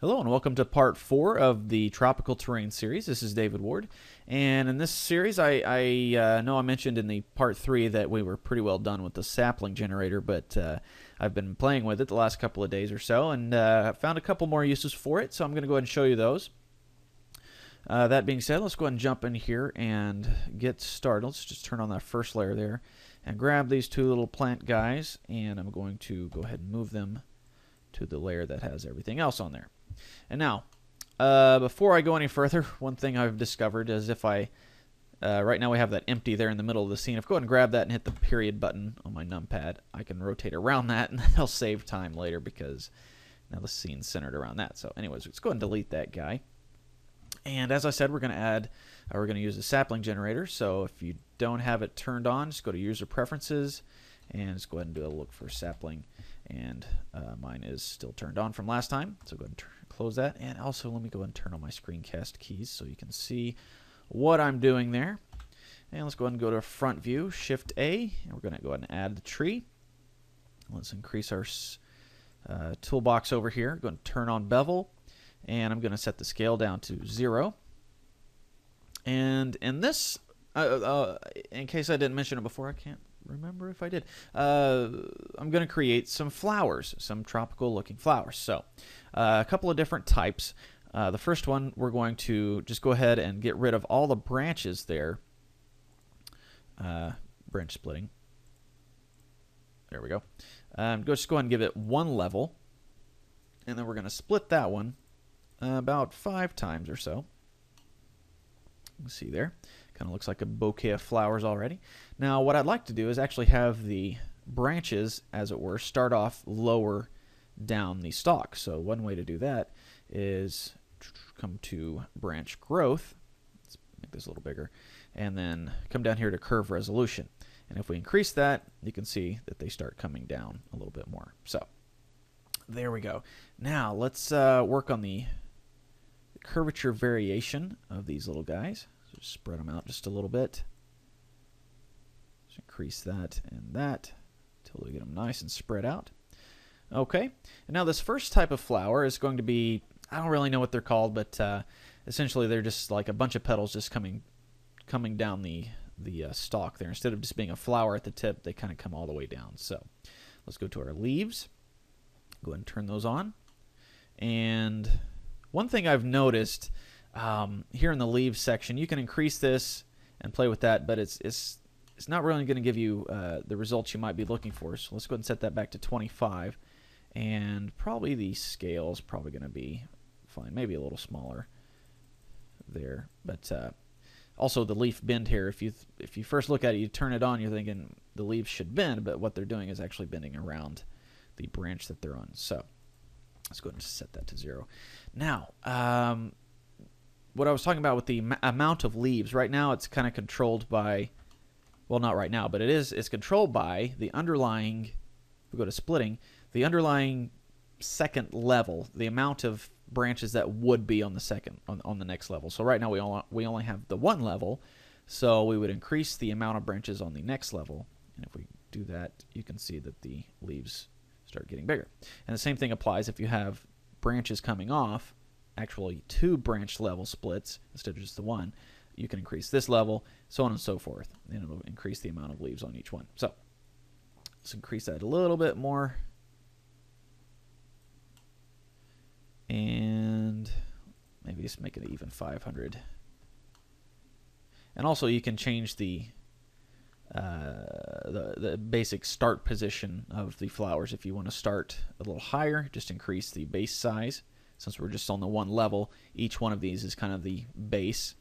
Hello and welcome to part 4 of the Tropical Terrain series. This is David Ward, and in this series I know I mentioned in the part 3 that we were pretty well done with the sapling generator, but I've been playing with it the last couple of days or so and found a couple more uses for it, so I'm going to go ahead and show you those. That being said, let's go ahead and jump in here and get started. Let's just turn on that first layer there and grab these two little plant guys, and I'm going to go ahead and move them to the layer that has everything else on there. And now, before I go any further, one thing I've discovered is if I, right now we have that empty there in the middle of the scene. If I go ahead and grab that and hit the period button on my numpad, I can rotate around that and that'll save time later because now the scene's centered around that. So anyways, let's go ahead and delete that guy. And as I said, we're going to use the sapling generator. So if you don't have it turned on, just go to user preferences and just go ahead and do a look for sapling. And mine is still turned on from last time, so go ahead and close that. And also, let me go ahead and turn on my screencast keys so you can see what I'm doing there. And let's go ahead and go to front view, Shift A, and we're going to go ahead and add the tree. Let's increase our toolbox over here. Going to turn on bevel, and I'm going to set the scale down to 0. And in this, in case I didn't mention it before, I can't remember if I did. I'm going to create some flowers, some tropical looking flowers. So a couple of different types. The first one, we're going to just go ahead and get rid of all the branches there. Branch splitting. There we go. Just go ahead and give it one level. And then we're going to split that one about 5 times or so. You can see there. Kind of looks like a bouquet of flowers already. Now what I'd like to do is actually have the branches, as it were, start off lower down the stalk. So one way to do that is come to branch growth. Let's make this a little bigger. And then come down here to curve resolution. And if we increase that, you can see that they start coming down a little bit more. So there we go. Now let's work on the curvature variation of these little guys. Just spread them out just a little bit. Just increase that and that until we get them nice and spread out. Okay, and now this first type of flower is going to be, I don't really know what they're called, but essentially they're just like a bunch of petals just coming down the stalk there. Instead of just being a flower at the tip, they kind of come all the way down. So let's go to our leaves. Go ahead and turn those on. And one thing I've noticed here in the leaves section, you can increase this and play with that, but it's not really going to give you the results you might be looking for. So let's go ahead and set that back to 25, and probably the scale is probably going to be fine, maybe a little smaller there. But also the leaf bend here, if you first look at it, you turn it on, you're thinking the leaves should bend, but what they're doing is actually bending around the branch that they're on. So let's go ahead and set that to 0. Now, what I was talking about with the amount of leaves, right now it's kind of controlled by, well, not right now, but it's controlled by the underlying, if we go to splitting, the underlying second level, the amount of branches that would be on the second, on the next level. So right now we only have the 1 level, so we would increase the amount of branches on the next level, and if we do that, you can see that the leaves start getting bigger. And the same thing applies if you have branches coming off, actually 2 branch level splits instead of just the 1. You can increase this level, so on and so forth, and it'll increase the amount of leaves on each one. So let's increase that a little bit more, and maybe just make it even 500. And also you can change the basic start position of the flowers. If you want to start a little higher, just increase the base size. Since we're just on the 1 level, each one of these is kind of the base.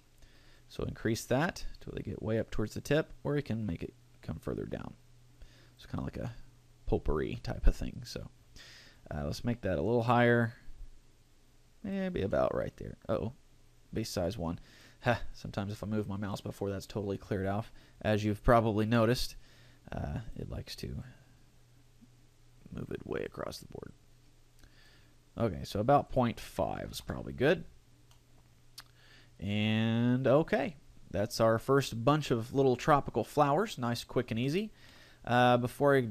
So increase that until they get way up towards the tip, or you can make it come further down. It's kind of like a potpourri type of thing. So let's make that a little higher. Maybe about right there. Uh-oh, base size 1. Sometimes if I move my mouse before that's totally cleared off, as you've probably noticed, it likes to move it way across the board. Okay, so about 0.5 is probably good. And okay, that's our first bunch of little tropical flowers. Nice, quick, and easy. Before I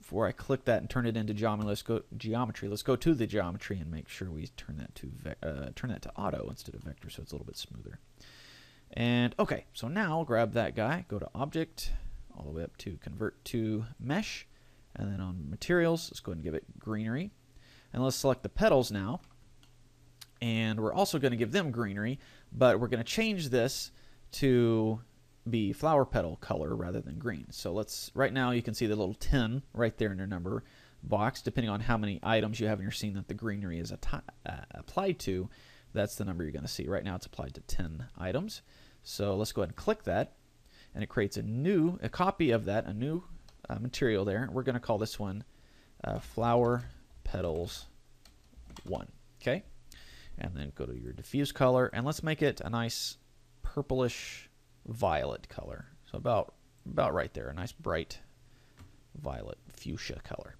before I click that and turn it into geometry, let's go to the geometry and make sure we turn that to auto instead of vector, so it's a little bit smoother. And okay, so now I'll grab that guy, go to object, all the way up to convert to mesh, and then on materials, let's go ahead and give it greenery. And let's select the petals now. And we're also going to give them greenery, but we're going to change this to be flower petal color rather than green. So let's, right now you can see the little 10 right there in your number box. Depending on how many items you have in your scene that the greenery is applied to, that's the number you're going to see. Right now it's applied to 10 items. So let's go ahead and click that, and it creates a copy of that, a new material there. We're going to call this one flower petals 1. Okay, and then go to your diffuse color, and let's make it a nice purplish violet color. So about right there, a nice bright violet fuchsia color.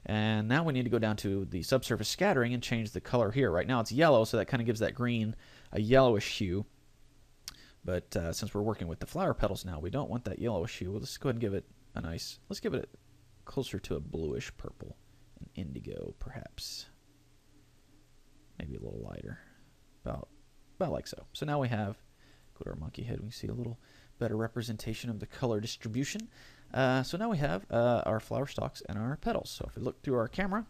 And now we need to go down to the subsurface scattering and change the color here. Right now it's yellow, so that kind of gives that green a yellowish hue. But since we're working with the flower petals now, we don't want that yellowish hue. We'll just go ahead and give it a nice, let's give it closer to a bluish purple, an indigo perhaps. Maybe a little lighter, about like so. So now we have, go to our monkey head, we can see a little better representation of the color distribution. So now we have our flower stalks and our petals. So if we look through our camera,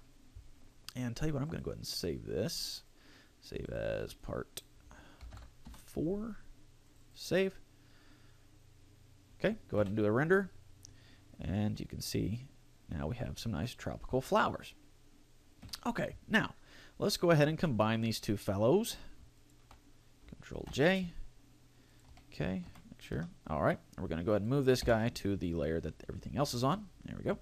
and tell you what, I'm going to go ahead and save this. Save as part 4. Save. Okay, go ahead and do a render. And you can see now we have some nice tropical flowers. Okay, now let's go ahead and combine these two fellows. Control J. Okay, make sure. All right, we're going to go ahead and move this guy to the layer that everything else is on. There we go.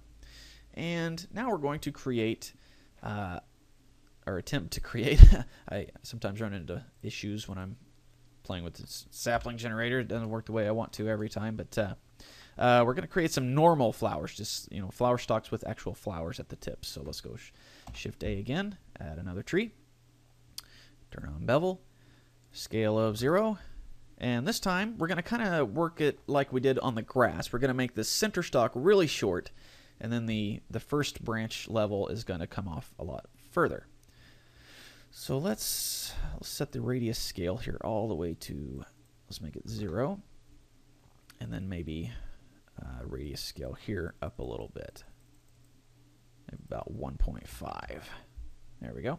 And now we're going to create, or attempt to create, I sometimes run into issues when I'm playing with this sapling generator. It doesn't work the way I want to every time, but we're going to create some normal flowers, just, you know, flower stalks with actual flowers at the tips. So let's go Shift A again, add another tree, turn on bevel, scale of 0, and this time we're going to kind of work it like we did on the grass. We're going to make the center stalk really short, and then the first branch level is going to come off a lot further. So let's set the radius scale here all the way to, let's make it 0, and then maybe radius scale here up a little bit, maybe about 1.5. There we go.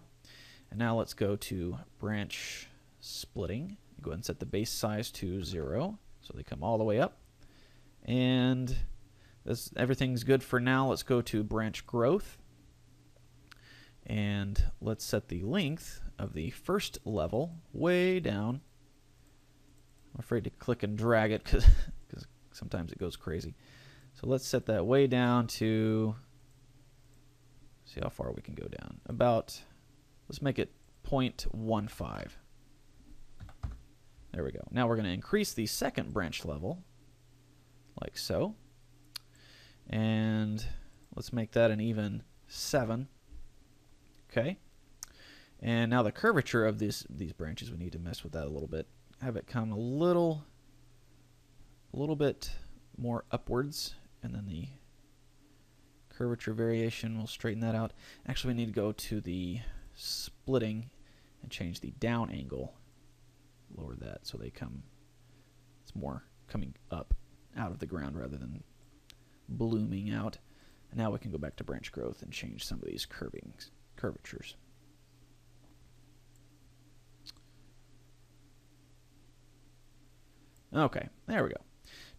And now let's go to branch splitting. Go ahead and set the base size to 0, so they come all the way up. And everything's good for now. Let's go to branch growth. And let's set the length of the first level way down. I'm afraid to click and drag it because sometimes it goes crazy. So let's set that way down to, see how far we can go down. About, let's make it 0.15. There we go. Now we're going to increase the second branch level, like so. And let's make that an even 7. Okay. And now the curvature of these branches, we need to mess with that a little bit. Have it come a little bit more upwards, and then the curvature variation, we'll straighten that out. Actually, we need to go to the splitting and change the down angle. Lower that so they come, it's more coming up out of the ground rather than blooming out. And now we can go back to branch growth and change some of these curvatures. Okay, there we go.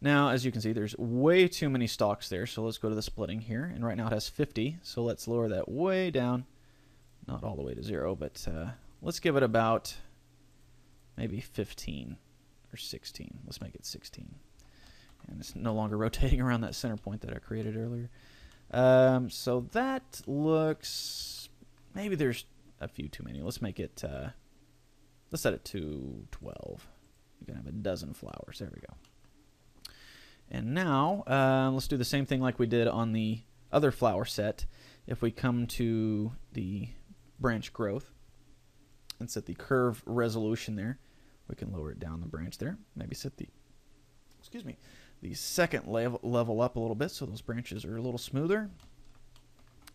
Now, as you can see, there's way too many stalks there, so let's go to the splitting here. And right now it has 50, so let's lower that way down. Not all the way to 0, but let's give it about maybe 15 or 16. Let's make it 16. And it's no longer rotating around that center point that I created earlier. So that looks, maybe there's a few too many. Let's make it, let's set it to 12. You can have a dozen flowers. There we go. And now, let's do the same thing like we did on the other flower set. If we come to the branch growth and set the curve resolution there, we can lower it down the branch there. Maybe set the, the second level up a little bit so those branches are a little smoother.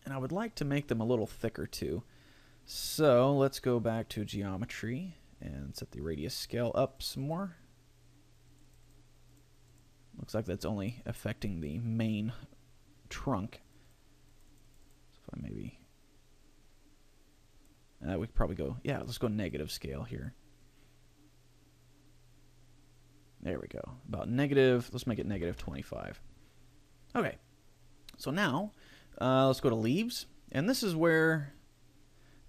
And I would like to make them a little thicker too. So let's go back to geometry and set the radius scale up some more. Looks like that's only affecting the main trunk. So if I maybe... we could probably go... Yeah, let's go negative scale here. There we go. About negative... Let's make it negative 25. Okay. So now, let's go to leaves. And this is where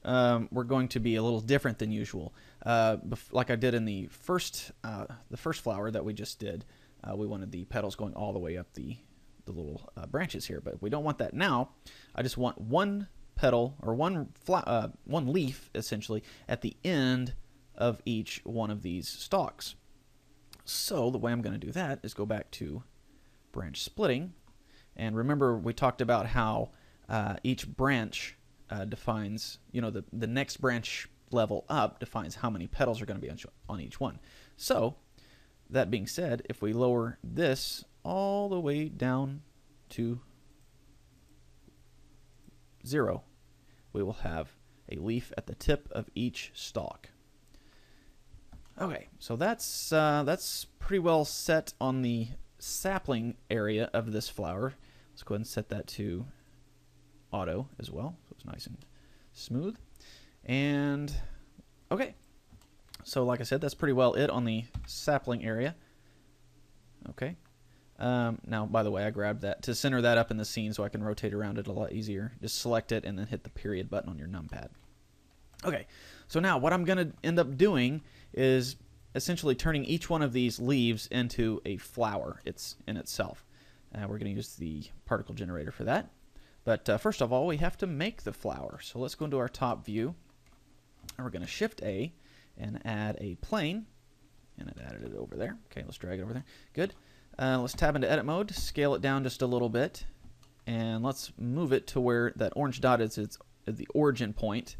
we're going to be a little different than usual. Like I did in the first flower that we just did. We wanted the petals going all the way up the little branches here, but we don't want that now. I just want one petal or one leaf essentially at the end of each one of these stalks. So the way I'm going to do that is go back to branch splitting, and remember we talked about how each branch defines, the next branch level up defines how many petals are going to be on each one. So that being said, if we lower this all the way down to 0, we will have a leaf at the tip of each stalk. Okay, so that's pretty well set on the sapling area of this flower. Let's go ahead and set that to auto as well, so it's nice and smooth. And okay. So like I said, that's pretty well it on the sapling area. Okay. Now, by the way, I grabbed that to center that up in the scene so I can rotate around it a lot easier. Just select it and then hit the period button on your numpad. Okay, so now what I'm going to end up doing is essentially turning each one of these leaves into a flower in itself. We're going to use the particle generator for that. But first of all, we have to make the flower. So let's go into our top view. And we're going to Shift A and add a plane, and it added it over there. Okay, let's drag it over there. Good. Let's tab into edit mode, scale it down just a little bit, and let's move it to where that orange dot is the origin point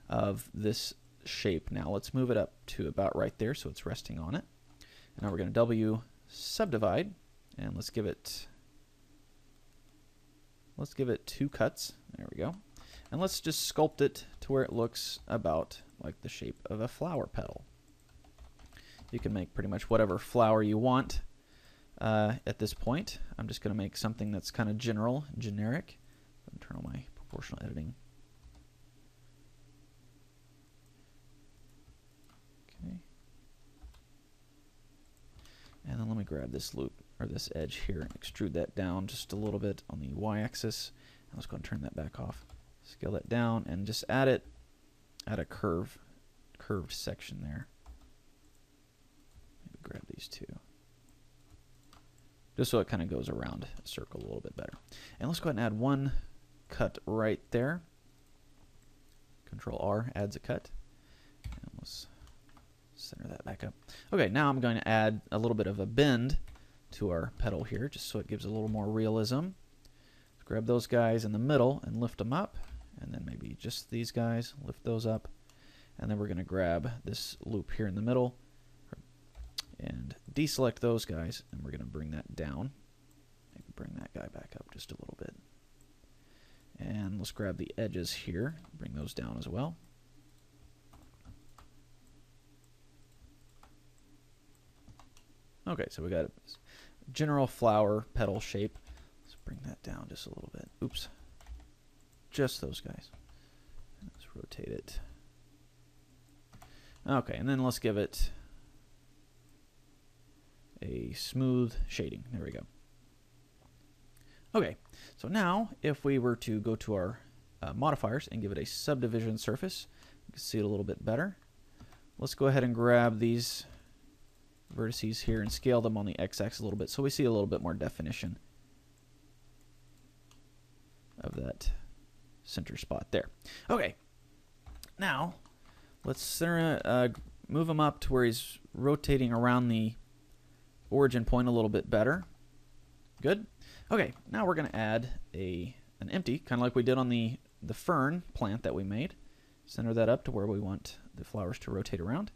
of this shape. Now let's move it up to about right there so it's resting on it. And now we're going to W subdivide, and let's give it 2 cuts. There we go. And let's just sculpt it to where it looks about like the shape of a flower petal. You can make pretty much whatever flower you want at this point. I'm just going to make something that's kind of generic. I'm turn on my proportional editing. Okay. And then let me grab this loop or this edge here and extrude that down just a little bit on the y-axis. And let's go and turn that back off. Scale that down and just add it at a curved section there. Maybe grab these two. Just so it kind of goes around a circle a little bit better. And let's go ahead and add one cut right there. Control R adds a cut. And let's center that back up. Okay, now I'm going to add a little bit of a bend to our petal here, just so it gives a little more realism. Let's grab those guys in the middle and lift them up. And then maybe just these guys, lift those up. And then we're going to grab this loop here in the middle and deselect those guys, and we're going to bring that down. Maybe bring that guy back up just a little bit. And let's grab the edges here, bring those down as well. Okay, so we got a general flower petal shape. Let's bring that down just a little bit. Oops. Just those guys. Let's rotate it. Okay, and then let's give it a smooth shading. There we go. Okay, so now if we were to go to our modifiers and give it a subdivision surface, you can see it a little bit better. Let's go ahead and grab these vertices here and scale them on the x-axis a little bit so we see a little bit more definition of that center spot there. Okay, now let's center, move him up to where he's rotating around the origin point a little bit better. Good. Okay, now we're going to add an empty, kind of like we did on the fern plant that we made. Center that up to where we want the flowers to rotate around.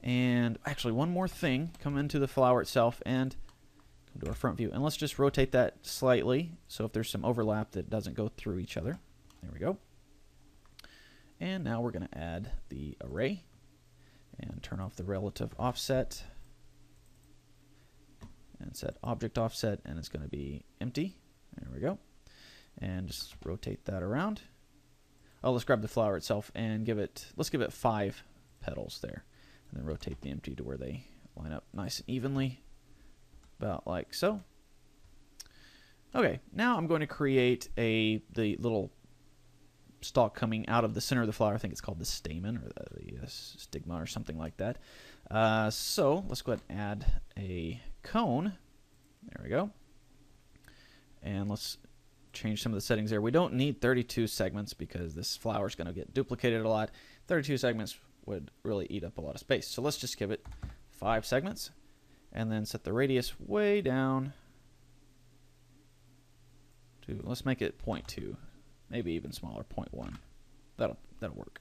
And actually, one more thing, come into the flower itself and come to our front view. And let's just rotate that slightly, so if there's some overlap that doesn't go through each other. There we go. And now we're going to add the array and turn off the relative offset and set object offset, and it's going to be empty. There we go. And just rotate that around. Oh, let's grab the flower itself and let's give it 5 petals there. And then rotate the empty to where they line up nice and evenly, about like so. Okay, now I'm going to create the little stalk coming out of the center of the flower. I think it's called the stamen or the stigma or something like that. So let's go ahead and add a cone. There we go. And let's change some of the settings there. We don't need 32 segments because this flower is going to get duplicated a lot. 32 segments would really eat up a lot of space. So let's just give it 5 segments and then set the radius way down to, let's make it 0.2, maybe even smaller, 0.1. That'll work.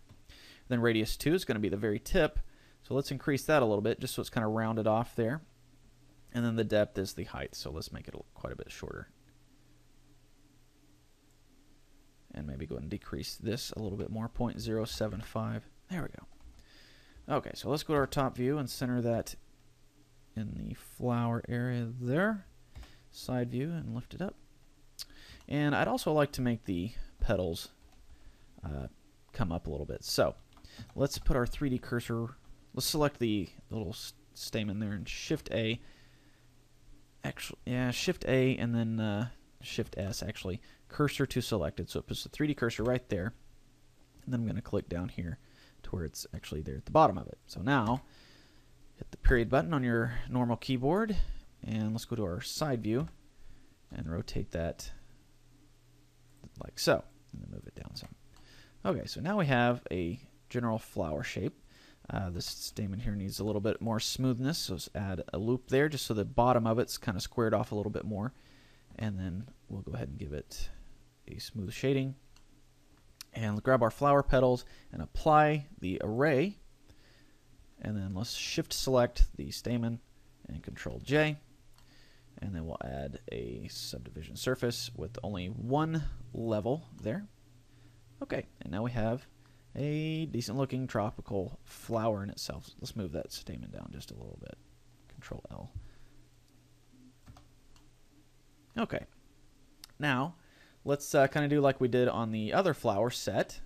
Then radius 2 is going to be the very tip. So let's increase that a little bit just so it's kind of rounded off there. And then the depth is the height. So let's make it quite a bit shorter. And maybe go ahead and decrease this a little bit more, 0.075. There we go. Okay, so let's go to our top view and center that in the flower area there. Side view and lift it up. And I'd also like to make the petals come up a little bit. So let's put our 3D cursor. Let's select the little stamen there and Shift A. Actually, yeah, Shift A and then Shift S actually. Cursor to selected. So it puts the 3D cursor right there. And then I'm going to click down here to where it's actually there at the bottom of it. So now hit the period button on your normal keyboard and let's go to our side view and rotate that like so, and then move it down some. Okay, so now we have a general flower shape. This stamen here needs a little bit more smoothness, so let's add a loop there just so the bottom of it's kind of squared off a little bit more. And then we'll go ahead and give it a smooth shading. And grab our flower petals and apply the array. And then let's shift select the stamen and Control J. And then we'll add a subdivision surface with only 1 level there. Okay, and now we have a decent looking tropical flower in itself. Let's move that stamen down just a little bit. Control L. Okay, now let's kind of do like we did on the other flower set.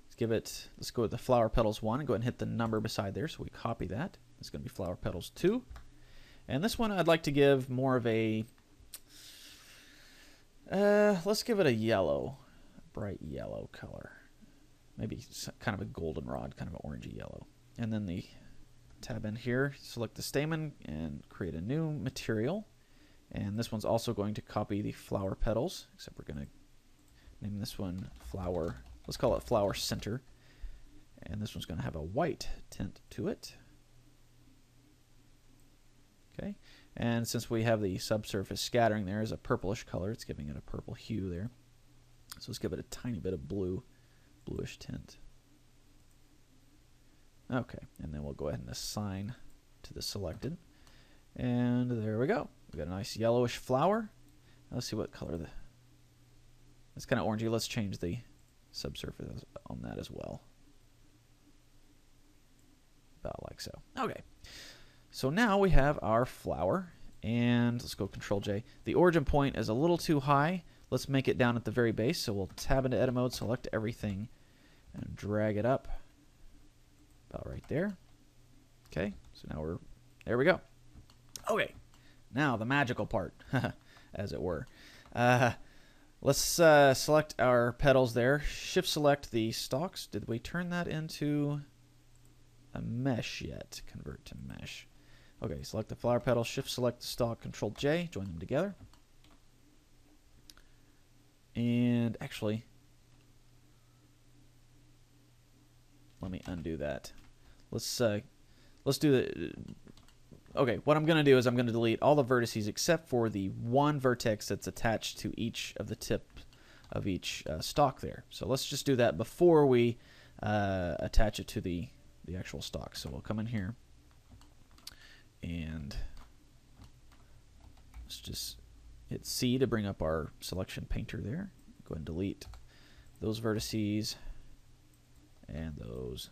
Let's go with the flower petals 1 and go ahead and hit the number beside there. So we copy that. It's going to be flower petals 2. And this one I'd like to give more of a, let's give it a yellow, bright yellow color. Maybe kind of a goldenrod, kind of an orangey yellow. And then the tab in here, select the stamen and create a new material. And this one's also going to copy the flower petals, except we're going to name this one flower, let's call it flower center. And this one's going to have a white tint to it. Okay, and since we have the subsurface scattering there as a purplish color, it's giving it a purple hue there. So let's give it a tiny bit of bluish tint. Okay, and then we'll go ahead and assign to the selected. And there we go. We got a nice yellowish flower. Now let's see what color it's kind of orangey. Let's change the subsurface on that as well. About like so. Okay. So now we have our flower, and let's go Control J. The origin point is a little too high. Let's make it down at the very base. So we'll tab into edit mode, select everything, and drag it up about right there. Okay, so now there we go. Okay, now the magical part, as it were. Let's select our petals there. Shift select the stalks. Did we turn that into a mesh yet? Convert to mesh. Okay, select the flower petal, shift select the stalk, Control J, join them together. And actually, let me undo that. Let's do the. Okay, what I'm going to do is I'm going to delete all the vertices except for the one vertex that's attached to each of the tip of each stalk there. So let's just do that before we attach it to the actual stalk. So we'll come in here and let's just hit C to bring up our selection painter there. Go ahead and delete those vertices, and those.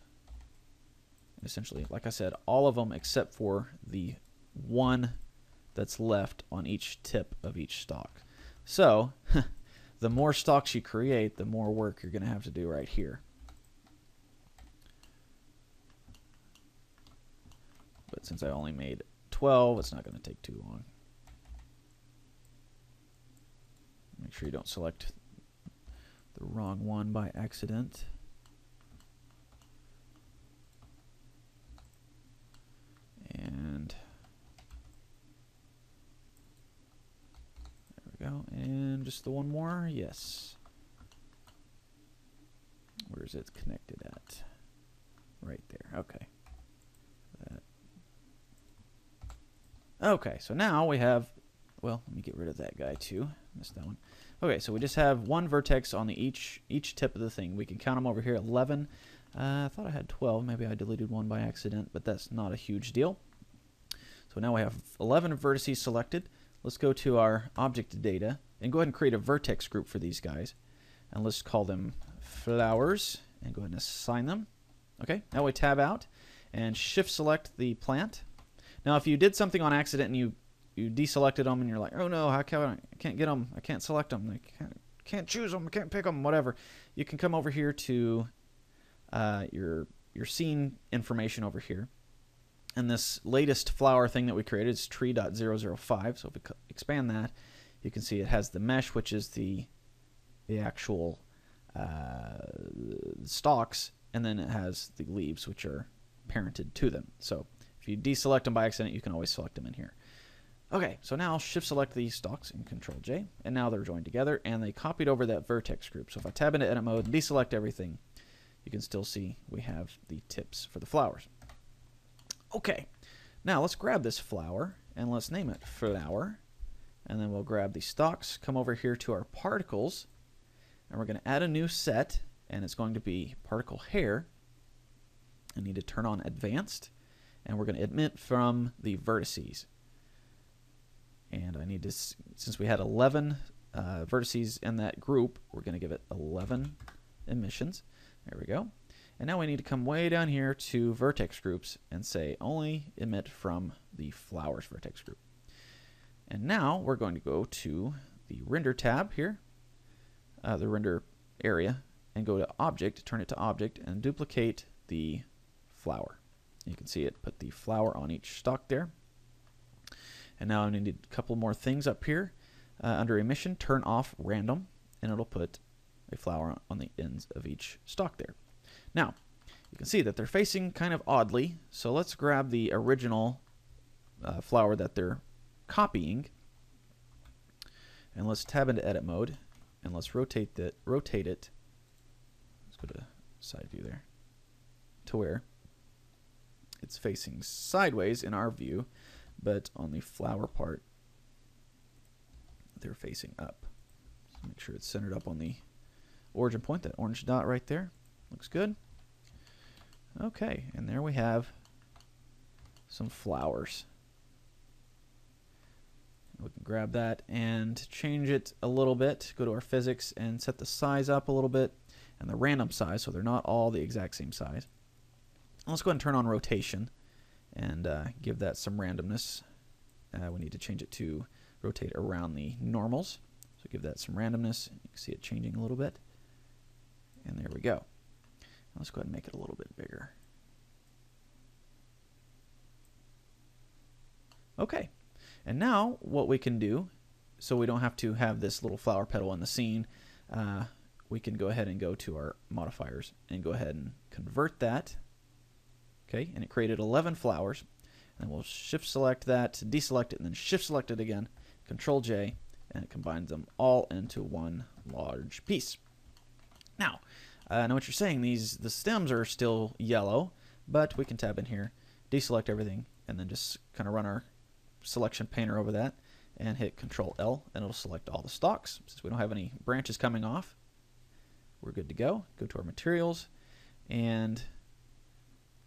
And essentially, like I said, all of them except for the one that's left on each tip of each stalk. So the more stalks you create, the more work you're going to have to do right here. But since I only made 12, it's not going to take too long. Make sure you don't select the wrong one by accident. And there we go. And just the one more. Yes. Where is it connected at? Right there. Okay. Okay, so now we have, well, let me get rid of that guy too. Missed that one. Okay, so we just have one vertex on the each tip of the thing. We can count them over here, 11. I thought I had 12. Maybe I deleted one by accident, but that's not a huge deal. So now we have 11 vertices selected. Let's go to our object data and go ahead and create a vertex group for these guys. And let's call them flowers and go ahead and assign them. Okay, now we tab out and shift select the plant. Now, if you did something on accident and you deselected them and you're like, oh no, how can I can't get them, I can't select them, I can't choose them, I can't pick them, whatever, you can come over here to your scene information over here. And this latest flower thing that we created is tree.005. So if we expand that, you can see it has the mesh, which is the actual stalks, and then it has the leaves, which are parented to them. So if you deselect them by accident, you can always select them in here. Okay, so now shift select these stalks and Control J, and now they're joined together, and they copied over that vertex group. So if I tab into edit mode and deselect everything, you can still see we have the tips for the flowers. Okay, now let's grab this flower and let's name it flower, and then we'll grab the stalks, come over here to our particles, and we're going to add a new set, and it's going to be particle hair. I need to turn on advanced, and we're going to emit from the vertices. And I need to, since we had 11 vertices in that group, we're going to give it 11 emissions. There we go. And now we need to come way down here to vertex groups and say only emit from the flowers vertex group. And now we're going to go to the render tab here, the render area, and go to object, turn it to object, and duplicate the flower. You can see it put the flower on each stalk there. And now I need a couple more things up here. Under emission, turn off random, and it'll put a flower on the ends of each stalk there. Now, you can see that they're facing kind of oddly, so let's grab the original flower that they're copying, and let's tab into edit mode, and let's rotate it. Let's go to side view there, to where it's facing sideways in our view, but on the flower part, they're facing up. So make sure it's centered up on the origin point, that orange dot right there. Looks good. Okay, and there we have some flowers. We can grab that and change it a little bit. Go to our physics and set the size up a little bit and the random size so they're not all the exact same size. Let's go ahead and turn on rotation and give that some randomness. We need to change it to rotate around the normals. So give that some randomness. You can see it changing a little bit. And there we go. Let's go ahead and make it a little bit bigger. Okay, and now what we can do, so we don't have to have this little flower petal in the scene, we can go ahead and go to our modifiers and go ahead and convert that. Okay, and it created 11 flowers. And we'll shift select that, deselect it, and then shift select it again, Control J, and it combines them all into one large piece. Now, I know what you're saying, the stems are still yellow, but we can tab in here, deselect everything, and then just kind of run our selection painter over that and hit Control L, and it'll select all the stalks. Since we don't have any branches coming off, we're good to go. Go to our materials, and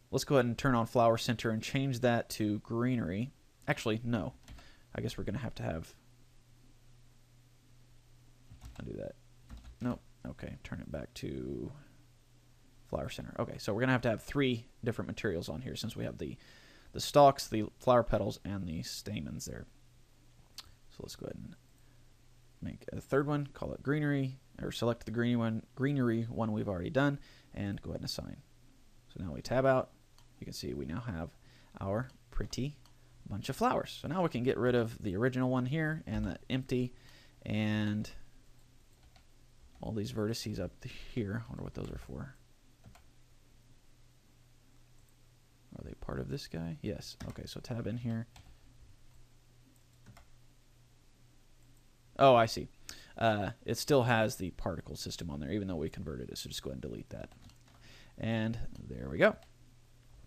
let's go ahead and turn on flower center and change that to greenery. Actually, no. I guess we're going to have undo that. Nope. Okay, turn it back to flower center. Okay, so we're going to have 3 different materials on here since we have the stalks, the flower petals, and the stamens there. So let's go ahead and make a third one, call it greenery, or select the greenery one we've already done, and go ahead and assign. So now we tab out. You can see we now have our pretty bunch of flowers. So now we can get rid of the original one here and that empty and all these vertices up here. I wonder what those are for. Are they part of this guy? Yes. Okay, so tab in here. Oh, I see. It still has the particle system on there, even though we converted it. So just go ahead and delete that. And there we go.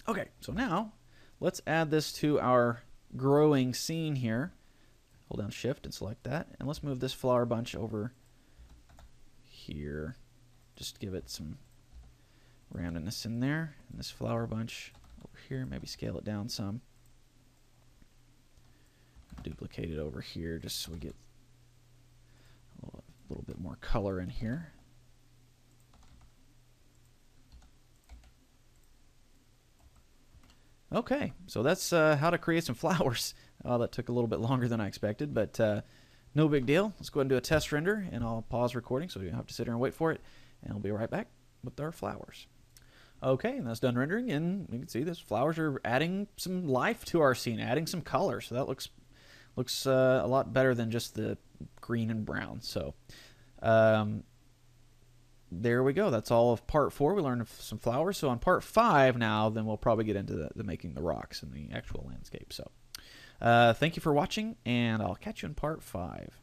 Okay, so now let's add this to our growing scene here. Hold down Shift and select that. And let's move this flower bunch over here. Just give it some randomness in there. And this flower bunch over here, maybe scale it down some. Duplicate it over here just so we get a little bit more color in here. Okay, so that's how to create some flowers. That took a little bit longer than I expected, but no big deal. Let's go ahead and do a test render, and I'll pause recording so you don't have to sit here and wait for it, and I'll be right back with our flowers. Okay, and that's done rendering, and you can see these flowers are adding some life to our scene, adding some color, so that looks a lot better than just the green and brown. So there we go. That's all of part 4. We learned some flowers. So on part 5 now, then we'll probably get into the making the rocks and the actual landscape. So thank you for watching, and I'll catch you in part 5.